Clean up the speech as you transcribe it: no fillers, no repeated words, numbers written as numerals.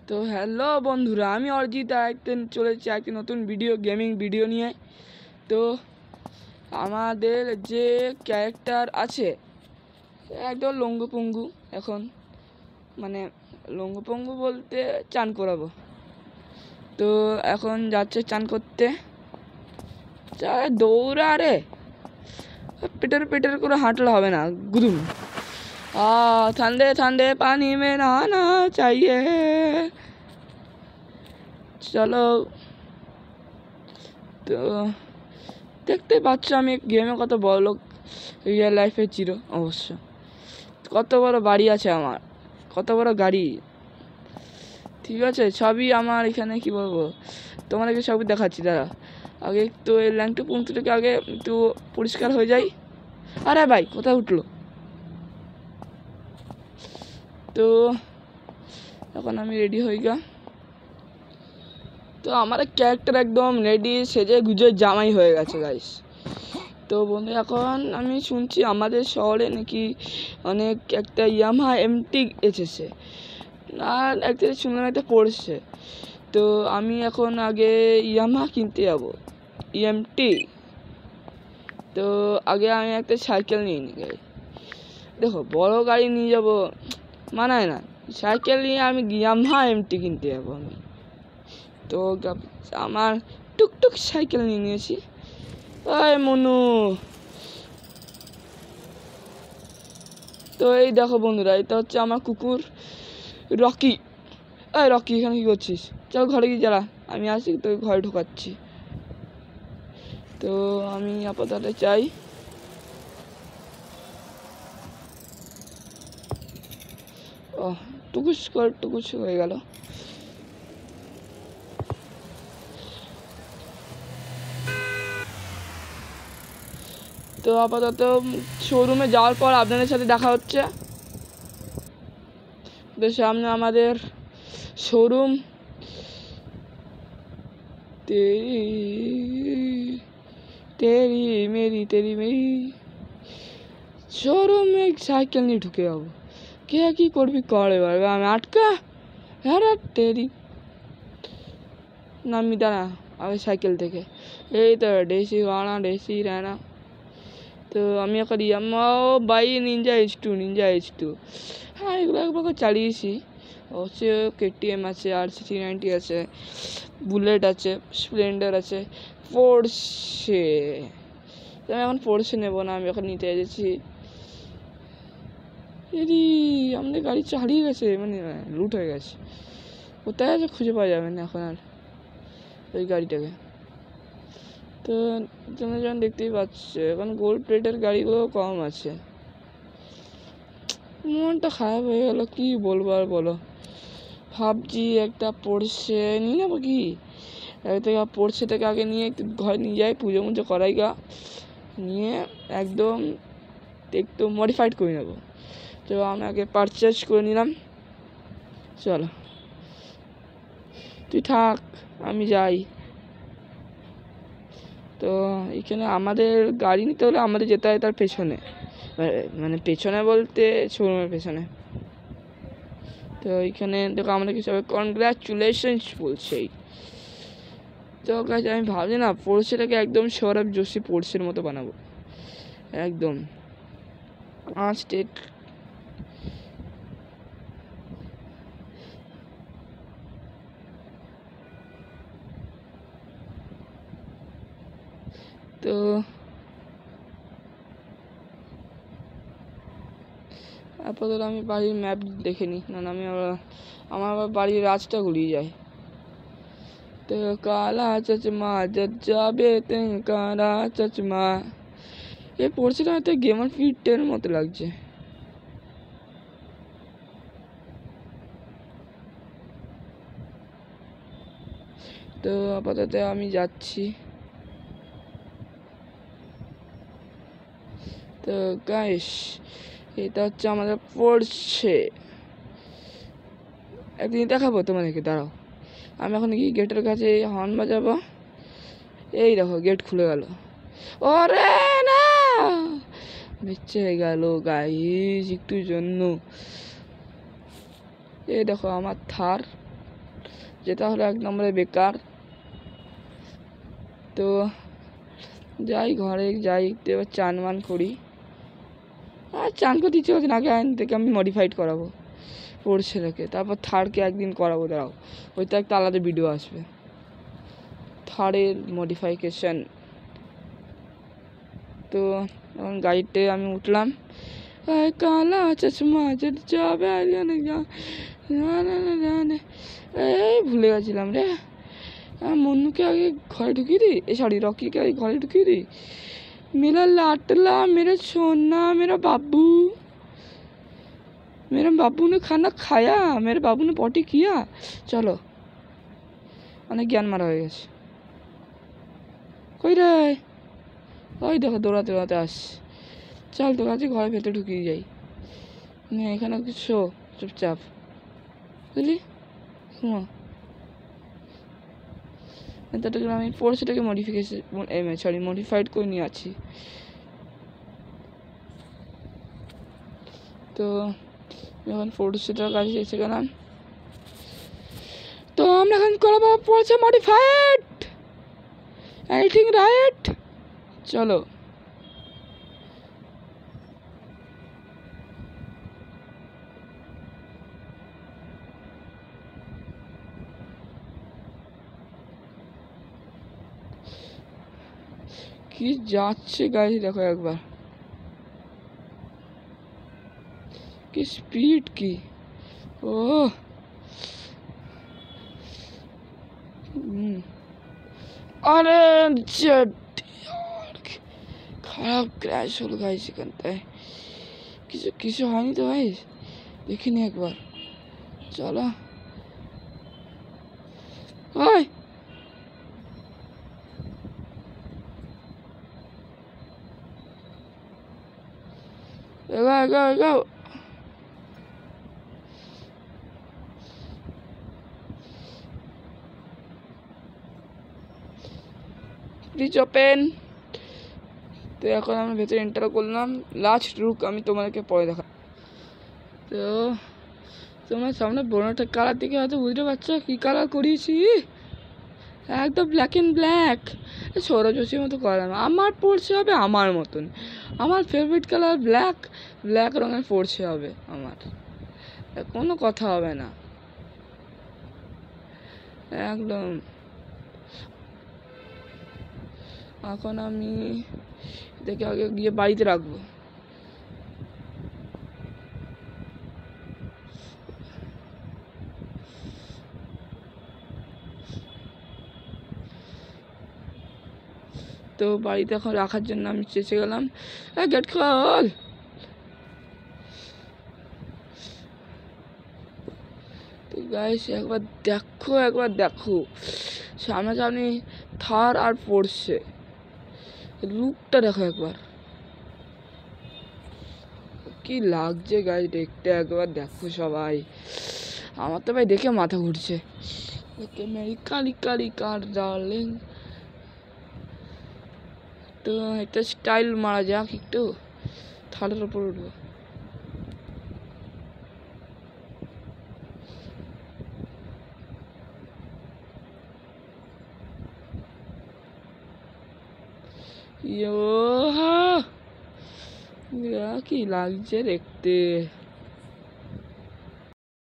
তো হ্যালো বন্ধুরা, আমি অরিজিৎ একদিন চলেছি একটি নতুন গেমিং ভিডিও নিয়ে। তো আমাদের যে ক্যারেক্টার আছে একদম লঙ্গুপঙ্গু, এখন মানে লঙ্গুপঙ্গু বলতে চান করাবো। তো এখন যাচ্ছে চান করতে, দৌড়া রে, পেটের করে হাঁটলে হবে না, গুদুম। ठंडे ठंडे पानी में नहाना चाहिए। চলো। তো দেখতে পাচ্ছ আমি গেমে কত বড় লোক, রিয়েল লাইফে চিরো অবশ্য। কত বড় বাড়ি আছে আমার, কত বড় গাড়ি, ঠিক আছে। সবই আমার এখানে কি বলবো, তোমাদেরকে সবই দেখাচ্ছি। দাঁড়া, আগে একটু এই ল্যাংটু পুংটুটাকে আগে একটু পরিষ্কার হয়ে যাই। আরে ভাই কোথায় উঠলো? তো এখন আমি রেডি হয়ে গা। তো আমার ক্যারেক্টার একদম রেডি, সেজে গুজে জামাই হয়ে গেছে গাইস। তো বন্ধু এখন আমি শুনছি আমাদের শহরে নাকি অনেক একটা ইয়ামাহা এমটি এসেছে, আর একটা শুনলাম একটা পড়ছে। তো আমি এখন আগে ইয়ামাহা কিনতে যাবো, ইএমটি। তো আগে আমি একটা সাইকেল নিয়ে নিই। দেখো বড় গাড়ি নিয়ে যাব মানায় না, সাইকেল নিয়ে আমি ইয়ামাহা এমটি কিনতে যাবো আমি। তো আমার টুকটুক সাইকেল নিয়ে নিয়েছি। ওই মনু, তো এই দেখো বন্ধুরা, এটা হচ্ছে আমার কুকুর রকি। এই রকি, এখানে কি করছিস? চল ঘরে গিয়ে যারা, আমি আসি তো ঘরে ঢোকাচ্ছি। তো আমি আপাতত চাই টুকুস হয়ে গেল। তো আপাতত শোরুমে যাওয়ার পর আপনাদের সাথে দেখা হচ্ছে। তো সামনে আমাদের শোরুম। তেরি মেরি শোরুমে সাইকেল নিয়ে ঢুকে যাবো। কে কি করবি কর, এবার আমি আটকা। হ্যাঁ তেরি নামি, দাঁড়া আগে সাইকেল থেকে। এই তো ডেসি রানা। তো আমি এখন বাই নিনজা H2 হ্যাঁ এগুলো একবার চালিয়েছি। অবশ্য KTM আছে, RC390 আছে, বুলেট আছে, স্প্লেন্ডার আছে, পোর্শে। আমি এখন পোর্শে নেবো না, আমি এখন নিতে এসেছি। আমাদের গাড়ি হারিয়ে গেছে, মানে লুট হয়ে গেছে। কোথায় আছে খুঁজে পাওয়া যাবে না এখন আর ওই গাড়িটাকে। তো তোমরা যেমন দেখতেই পাচ্ছ এখন গোল্ড প্লেটের গাড়িগুলো কম আছে। মনটা খারাপ হয়ে গেল, কি বলবো আর বলো। ভাবছি একটা পোর্শে নিয়ে নেবো, কি থেকে পোর্শেটাকে আগে নিয়ে একটু ঘরে নিয়ে যাই, পুজো মুজো করাই গা, নিয়ে একদম একটু মডিফাইড করে নেবো। তো আমি আগে পারচেজ করে নিলাম। চলো তুই থাক, আমি যাই। তো এখানে আমাদের গাড়ি নিতে হলে আমাদের যেতে হয় তার পেছনে, মানে পেছনে বলতে শোরুমের পেছনে। তো এইখানে দেখো আমাদেরকে সবাই কনগ্রাচুলেশনস বলছে। তো গাইস আমি ভাবছি না পোর্শেটাকে একদম সৌরভ যোশী পোর্শের মতো বানাবো একদম স্টেট। তো আপাতত আমি বাড়ির ম্যাপ দেখে নিই, না আমি আমার আবার বাড়ির রাস্তা গুলিয়ে যায়। তো কালা চচমা যাবে কালা চচমা, এ পড়ছিল হয়তো গেমার ফিটের মতো লাগছে। তো আপাতত আমি যাচ্ছি। তো গাইস এটা হচ্ছে আমাদের পোর্শে, একদিন দেখাবো তোমাদেরকে, দাঁড়াও। আমি এখন কি গেটের কাছে হর্ন বাজাবো। এই দেখো গেট খুলে গেল। ওরে না, বেঁচে গেল গাইস একটুর জন্য। এই দেখো আমার থার, যেটা হলো এক নম্বরে বেকার। তো যাই ঘরে যাই, তো এবার চান মান করি। আর চান করতে ইচ্ছে করছে না, আগে আইন থেকে আমি মডিফাইড করাবো পড়ছে রেখে, তারপর থার্ডকে একদিন করাবো, দাঁড়াও ওইটা একটা আলাদা ভিডিও আসবে থার্ডের মডিফিকেশান। তো এখন গাড়িতে আমি উঠলাম, কালা চশমা যাবে এই ভুলে গেছিলাম রে, মন্নুকে আগে ঘরে ঢুকিয়ে দিই, সরি রকিকে আগে ঘরে ঢুকিয়ে দিই। मेरा लाडला, मेरा सोना, मेरा बाबू ने खाना खाया, मेरे बाबू ने पॉटी किया। चलो অনেক জ্ঞান মারা হয়ে গেছে। কই রে, ওই দেখো দৌড়াতে দৌড়াতে আস। চল তোর কাছে ঘরের ভেতরে ঢুকিয়ে যাই, এখানে শো চুপচাপ, বুঝলি? ঘুমা। এতটুকু আমি ফোর্সটাকে মডিফাইড করে নিয়ে আছি। তো যখন ফোর্সটার কাছে এসে গেলাম, তো আমরা এখন করবো ফোর্সে মডিফাইড, এনিথিং রাইট? চলো কি যাচ্ছে গাড়ি দেখো একবার, কি স্পিড কি! ও আরে খারাপ ক্র্যাশ হলো গাইস এখানটায়। কিছু হয়নি তো ভাই, দেখিনি একবার। চলো ওই এগাও এগাও এগাও। Please open. তো এখন আমরা ভেতরে এন্টার করলাম, লাস্ট রুক আমি তোমাদেরকে পরে দেখা। তো তোমার সামনে বোনাটা কালার দিকে হয়তো বুঝতে পারছো কী কালার করিয়েছি, একদম ব্ল্যাক অ্যান্ড ব্ল্যাক। সৌরজোশীর মতো করা না, আমার পড়ছে হবে আমার মতন, আমার ফেভারিট কালার ব্ল্যাক, ব্ল্যাক রঙের পড়ছে হবে আমার, কোনো কথা হবে না একদম। এখন আমি দেখে আগে গিয়ে বাড়িতে রাখবো। তো বাড়িতে এখন রাখার জন্য আমি চেঁচে গেলাম, গেট খোল। তো গাইস একবার দেখো সামনাসামনি থার আর পড়ছে, লুকটা দেখো একবার, কি লাগছে গাইস দেখতে, একবার দেখো সবাই। আমার তো ভাই দেখে মাথা ঘুরছে। মেরি কালি কালি কার ডার্লিং। তো একটা স্টাইল মারা যাক একটু, থালের ওপর উঠবো। কি লাগছে দেখতে।